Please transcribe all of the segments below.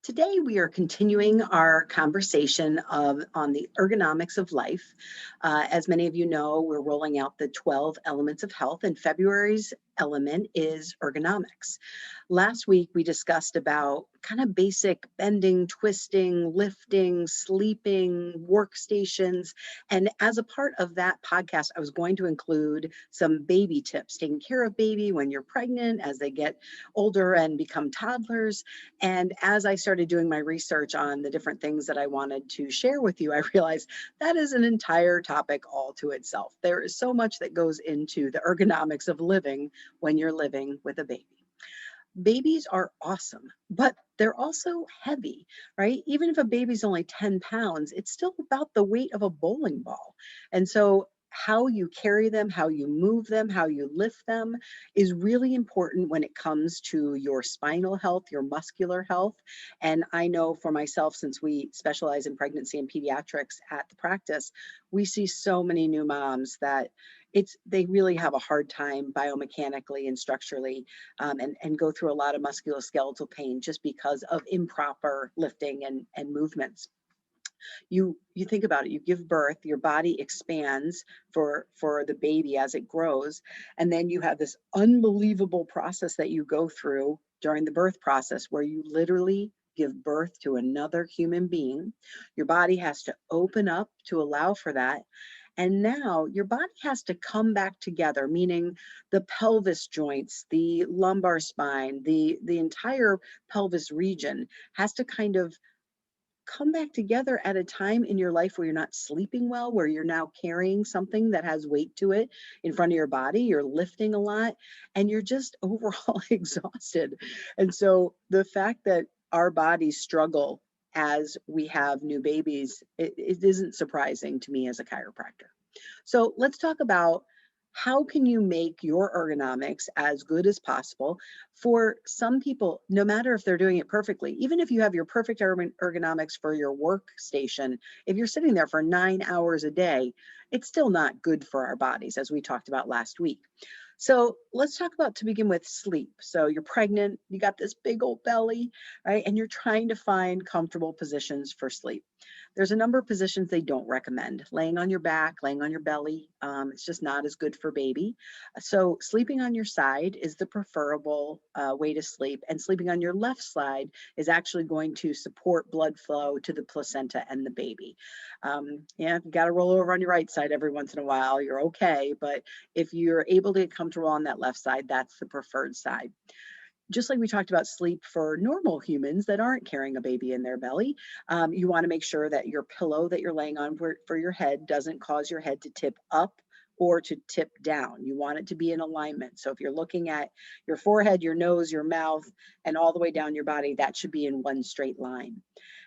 Today, we are continuing our conversation on the ergonomics of life. As many of you know, we're rolling out the 12 elements of health, and February's element is ergonomics. Last week, we discussed about kind of basic bending, twisting, lifting, sleeping, workstations. And as a part of that podcast, I was going to include some baby tips, taking care of baby when you're pregnant, as they get older and become toddlers. And as I started doing my research on the different things that I wanted to share with you, I realized that is an entire topic all to itself. There is so much that goes into the ergonomics of living when you're living with a baby. Babies are awesome, but they're also heavy, right? Even if a baby's only 10 pounds, it's still about the weight of a bowling ball. And so how you carry them, how you move them, how you lift them is really important when it comes to your spinal health, your muscular health. And I know for myself, since we specialize in pregnancy and pediatrics at the practice, we see so many new moms that they really have a hard time biomechanically and structurally, and go through a lot of musculoskeletal pain just because of improper lifting and movements. You think about it, you give birth, your body expands for the baby as it grows, and then you have this unbelievable process that you go through during the birth process where you literally give birth to another human being. Your body has to open up to allow for that. And now your body has to come back together, meaning the pelvis joints, the lumbar spine, the entire pelvis region has to kind of come back together at a time in your life where you're not sleeping well, where you're now carrying something that has weight to it in front of your body, you're lifting a lot, and you're just overall exhausted. And so the fact that our bodies struggle as we have new babies, it isn't surprising to me as a chiropractor. So let's talk about how can you make your ergonomics as good as possible. For some people, no matter if they're doing it perfectly, even if you have your perfect ergonomics for your workstation, if you're sitting there for 9 hours a day, it's still not good for our bodies, as we talked about last week. So let's talk about, to begin with, sleep. So you're pregnant, you got this big old belly, right? And you're trying to find comfortable positions for sleep. There's a number of positions they don't recommend. Laying on your back, laying on your belly, it's just not as good for baby. So sleeping on your side is the preferable way to sleep. And sleeping on your left side is actually going to support blood flow to the placenta and the baby. Yeah, you got to roll over on your right side every once in a while. You're okay. But if you're able to get comfortable on that left side, that's the preferred side. Just like we talked about sleep for normal humans that aren't carrying a baby in their belly, you want to make sure that your pillow that you're laying on for your head doesn't cause your head to tip up or to tip down. You want it to be in alignment. So if you're looking at your forehead, your nose, your mouth, and all the way down your body, that should be in one straight line.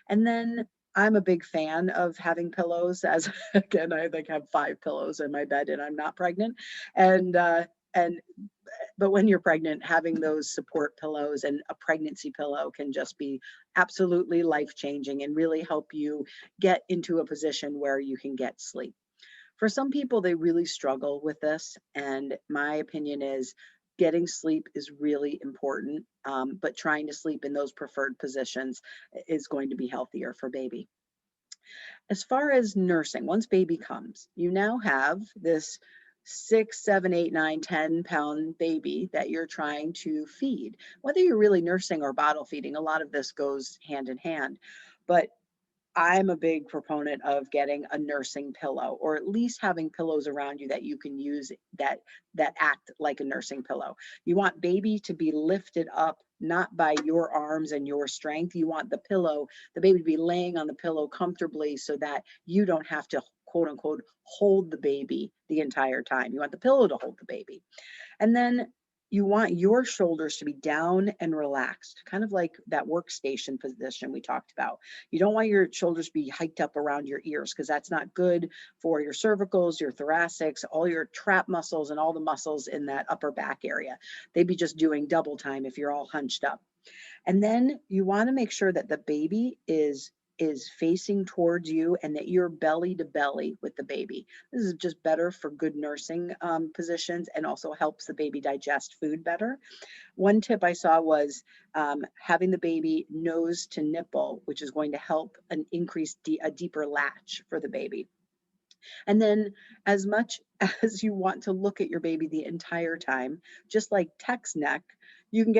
And then I'm a big fan of having pillows, as again, I think I have 5 pillows in my bed and I'm not pregnant. And but when you're pregnant, having those support pillows and a pregnancy pillow can just be absolutely life-changing and really help you get into a position where you can get sleep. For some people, they really struggle with this, and my opinion is getting sleep is really important, but trying to sleep in those preferred positions is going to be healthier for baby. As far as nursing, once baby comes, you now have this 6, 7, 8, 9, 10 pound baby that you're trying to feed. Whether you're really nursing or bottle feeding, a lot of this goes hand in hand. But I'm a big proponent of getting a nursing pillow, or at least having pillows around you that you can use that act like a nursing pillow. You want baby to be lifted up not by your arms and your strength. You want the baby to be laying on the pillow comfortably so that you don't have to, quote unquote, hold the baby the entire time. You want the pillow to hold the baby. And then you want your shoulders to be down and relaxed, kind of like that workstation position we talked about. You don't want your shoulders to be hiked up around your ears because that's not good for your cervicals, your thoracics, all your trap muscles, and all the muscles in that upper back area. They'd be just doing double time if you're all hunched up. And then you want to make sure that the baby is is facing towards you and that you're belly to belly with the baby. This is just better for good nursing positions and also helps the baby digest food better. One tip I saw was having the baby nose to nipple, which is going to help an increase a deeper latch for the baby. And then as much as you want to look at your baby the entire time, just like text neck, you can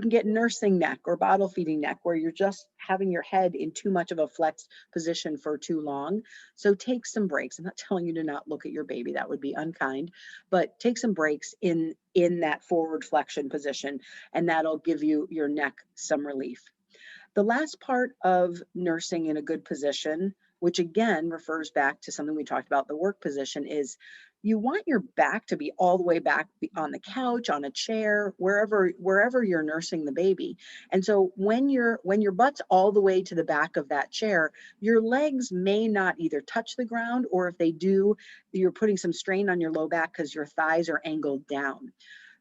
get nursing neck or bottle feeding neck where you're just having your head in too much of a flexed position for too long. So take some breaks. I'm not telling you to not look at your baby, that would be unkind, but take some breaks in that forward flexion position, and that'll give your neck some relief. The last part of nursing in a good position, which again refers back to something we talked about, the work position, is you want your back to be all the way back on the couch, on a chair, wherever you're nursing the baby. And so when your butt's all the way to the back of that chair, your legs may not either touch the ground, or if they do, you're putting some strain on your low back because your thighs are angled down.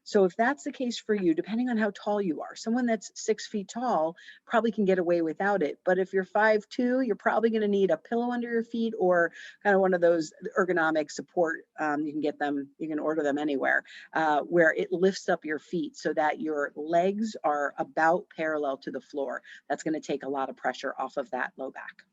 So if that's the case for you, depending on how tall you are, someone that's 6 feet tall probably can get away without it. But if you're 5'2", you're probably going to need a pillow under your feet or kind of one of those ergonomic support. You can get them, you can order them anywhere, where it lifts up your feet so that your legs are about parallel to the floor. That's going to take a lot of pressure off of that low back.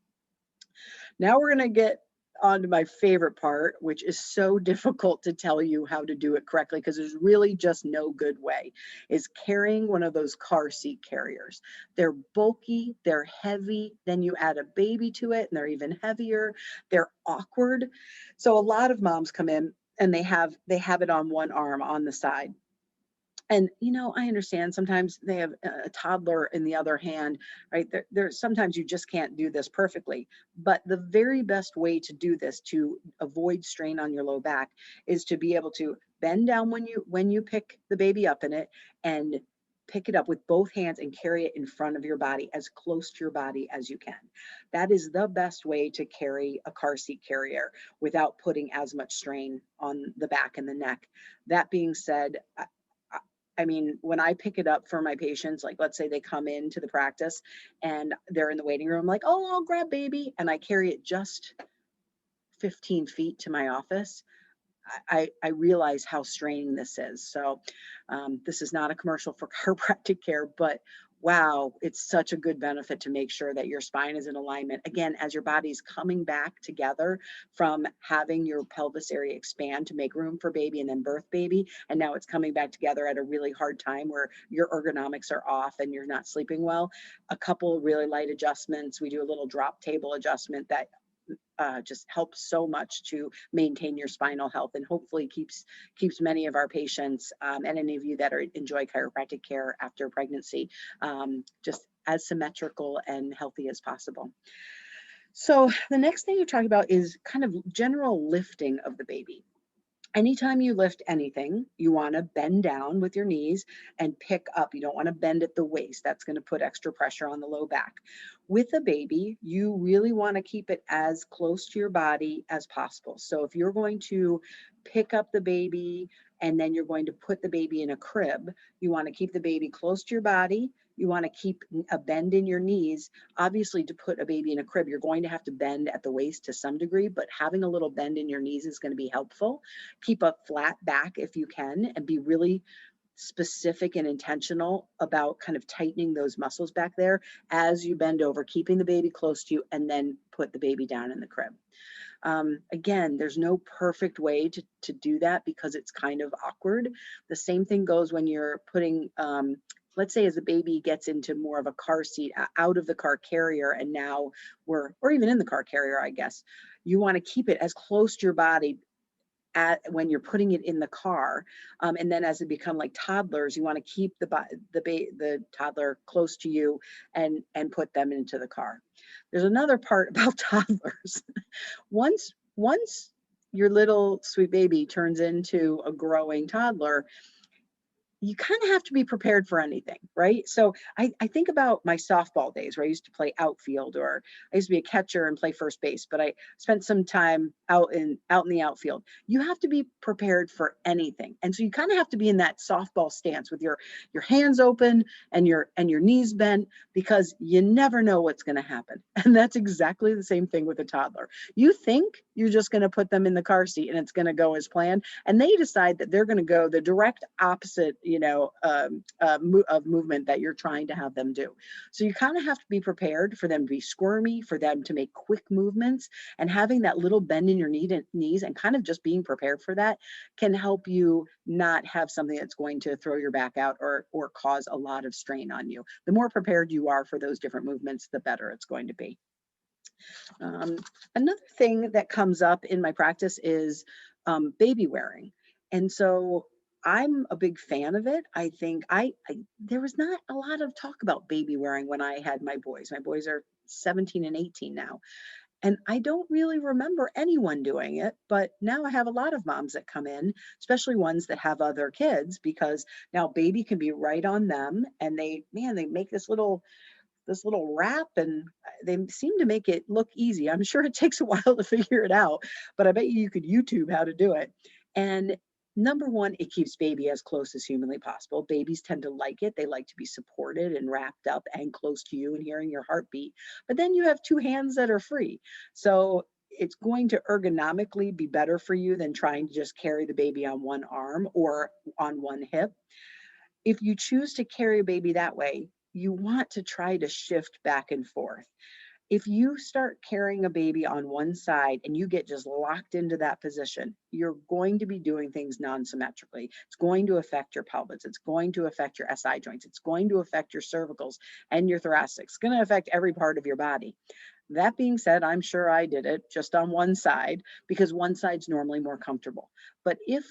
Now we're going to get on to my favorite part, which is so difficult to tell you how to do it correctly because there's really just no good way, is carrying one of those car seat carriers. They're bulky, they're heavy, then you add a baby to it and they're even heavier. They're awkward. So a lot of moms come in and they have it on one arm on the side. And, I understand sometimes they have a toddler in the other hand, right? There sometimes you just can't do this perfectly. But the very best way to do this to avoid strain on your low back is to be able to bend down when you pick the baby up in it and pick it up with both hands and carry it in front of your body, as close to your body as you can. That is the best way to carry a car seat carrier without putting as much strain on the back and the neck. That being said, I mean, when I pick it up for my patients, like let's say they come into the practice and they're in the waiting room, like, oh, I'll grab baby, and I carry it just 15 feet to my office, I realize how straining this is. So this is not a commercial for chiropractic care, but wow, it's such a good benefit to make sure that your spine is in alignment. Again, as your body's coming back together from having your pelvis area expand to make room for baby and then birth baby, and now it's coming back together at a really hard time where your ergonomics are off and you're not sleeping well. A couple really light adjustments. We do a little drop table adjustment that just helps so much to maintain your spinal health, and hopefully keeps many of our patients and any of you that enjoy chiropractic care after pregnancy just as symmetrical and healthy as possible. So the next thing you're talking about is kind of general lifting of the baby. Anytime you lift anything, you want to bend down with your knees and pick up. You don't want to bend at the waist. That's going to put extra pressure on the low back. With a baby, you really want to keep it as close to your body as possible. So if you're going to pick up the baby and then you're going to put the baby in a crib, you want to keep the baby close to your body. You want to keep a bend in your knees. Obviously, to put a baby in a crib, you're going to have to bend at the waist to some degree, but having a little bend in your knees is going to be helpful. Keep a flat back if you can, and be really specific and intentional about kind of tightening those muscles back there as you bend over, keeping the baby close to you, and then put the baby down in the crib. Again, there's no perfect way to do that because it's kind of awkward. The same thing goes when you're putting, let's say as a baby gets into more of a car seat, out of the car carrier, and now or even in the car carrier, I guess, you want to keep it as close to your body when you're putting it in the car, and then as they become like toddlers, you want to keep the toddler close to you and put them into the car. There's another part about toddlers. Once your little sweet baby turns into a growing toddler, you kind of have to be prepared for anything, right? So I think about my softball days where I used to play outfield, or I used to be a catcher and play first base, but I spent some time out in the outfield. You have to be prepared for anything. And so you kind of have to be in that softball stance with your hands open and your knees bent, because you never know what's going to happen. And that's exactly the same thing with a toddler. You think you're just going to put them in the car seat and it's going to go as planned, and they decide that they're going to go the direct opposite, of movement that you're trying to have them do. So you kind of have to be prepared for them to be squirmy, for them to make quick movements, and having that little bend in your knees and kind of just being prepared for that can help you not have something that's going to throw your back out or cause a lot of strain on you. The more prepared you are for those different movements, the better it's going to be. Um, Another thing that comes up in my practice is baby wearing. And so I'm a big fan of it. I think there was not a lot of talk about baby wearing when I had my boys. My boys are 17 and 18 now. And I don't really remember anyone doing it, but now I have a lot of moms that come in, especially ones that have other kids, because now baby can be right on them, and they make this little wrap, and they seem to make it look easy. I'm sure it takes a while to figure it out, but I bet you could YouTube how to do it. And number one, it keeps baby as close as humanly possible. Babies tend to like it. They like to be supported and wrapped up and close to you and hearing your heartbeat. But then you have two hands that are free. So it's going to ergonomically be better for you than trying to just carry the baby on one arm or on one hip. If you choose to carry a baby that way, you want to try to shift back and forth. If you start carrying a baby on one side and you get just locked into that position, you're going to be doing things non-symmetrically. It's going to affect your pelvis. It's going to affect your SI joints. It's going to affect your cervicals and your thoracics. It's going to affect every part of your body. That being said, I'm sure I did it just on one side because one side's normally more comfortable. But if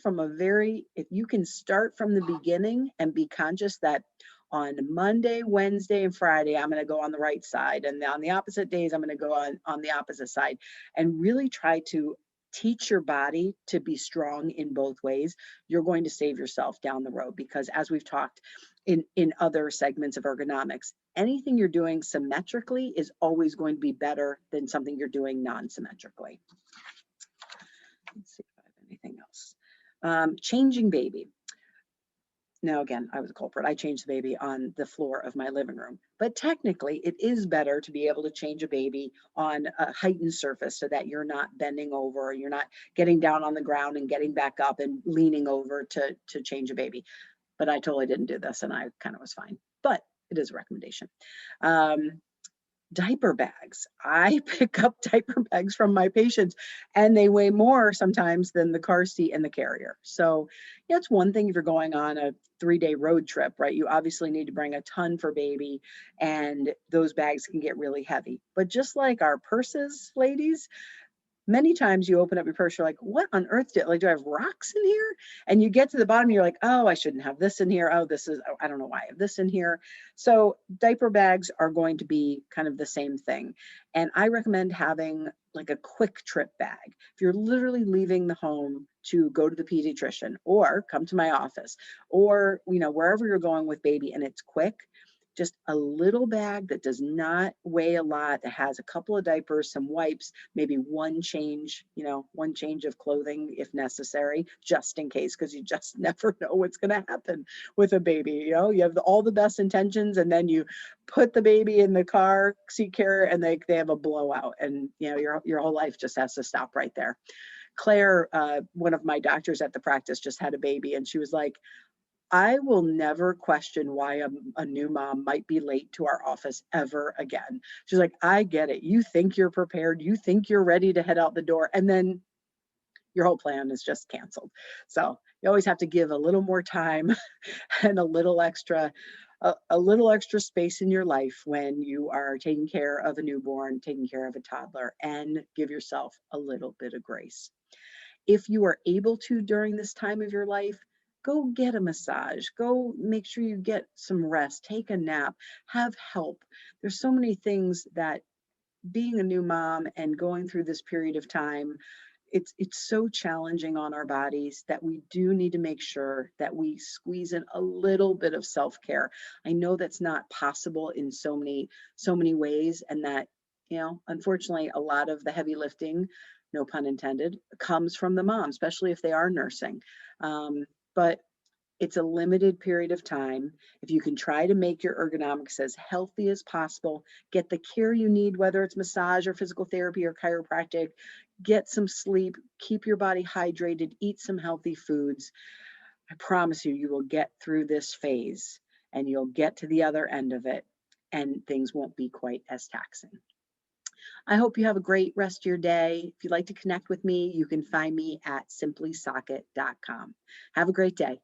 you can start from the beginning and be conscious that on Monday, Wednesday, and Friday, I'm going to go on the right side, and on the opposite days, I'm going to go on the opposite side, and really try to teach your body to be strong in both ways, you're going to save yourself down the road. Because as we've talked in other segments of ergonomics, anything you're doing symmetrically is always going to be better than something you're doing non-symmetrically. Let's see if I have anything else. Changing baby. Now, again, I was a culprit. I changed the baby on the floor of my living room. But technically, it is better to be able to change a baby on a heightened surface so that you're not bending over, you're not getting down on the ground and getting back up and leaning over to change a baby. But I totally didn't do this, and I kind of was fine. But it is a recommendation. Um, Diaper bags. I pick up diaper bags from my patients, and they weigh more sometimes than the car seat and the carrier. So yeah, it's one thing if you're going on a 3-day road trip, right? You obviously need to bring a ton for baby, and those bags can get really heavy. But just like our purses, ladies, many times you open up your purse, you're like, what on earth do I have rocks in here? And you get to the bottom, you're like, oh, I shouldn't have this in here. Oh, I don't know why I have this in here. So diaper bags are going to be kind of the same thing. And I recommend having like a quick trip bag. If you're literally leaving the home to go to the pediatrician or come to my office or, wherever you're going with baby and it's quick, just a little bag that does not weigh a lot, that has a couple of diapers, some wipes, maybe one change of clothing if necessary, just in case, because you just never know what's going to happen with a baby. You have all the best intentions, and then you put the baby in the car seat carrier and they have a blowout, and your whole life just has to stop right there. Claire, one of my doctors at the practice, just had a baby, and she was like, I will never question why a new mom might be late to our office ever again. She's like, I get it. You think you're prepared. You think you're ready to head out the door. And then your whole plan is just canceled. So you always have to give a little more time and a little extra space in your life when you are taking care of a newborn, taking care of a toddler, and give yourself a little bit of grace. If you are able to during this time of your life, go get a massage, go make sure you get some rest, take a nap, have help. There's so many things that being a new mom and going through this period of time, it's so challenging on our bodies that we do need to make sure that we squeeze in a little bit of self-care. I know that's not possible in so many ways, and that, unfortunately, a lot of the heavy lifting, no pun intended, comes from the mom, especially if they are nursing. But it's a limited period of time. If you can try to make your ergonomics as healthy as possible, get the care you need, whether it's massage or physical therapy or chiropractic, get some sleep, keep your body hydrated, eat some healthy foods. I promise you, you will get through this phase and you'll get to the other end of it, and things won't be quite as taxing. I hope you have a great rest of your day. If you'd like to connect with me, you can find me at simplysocket.com. Have a great day.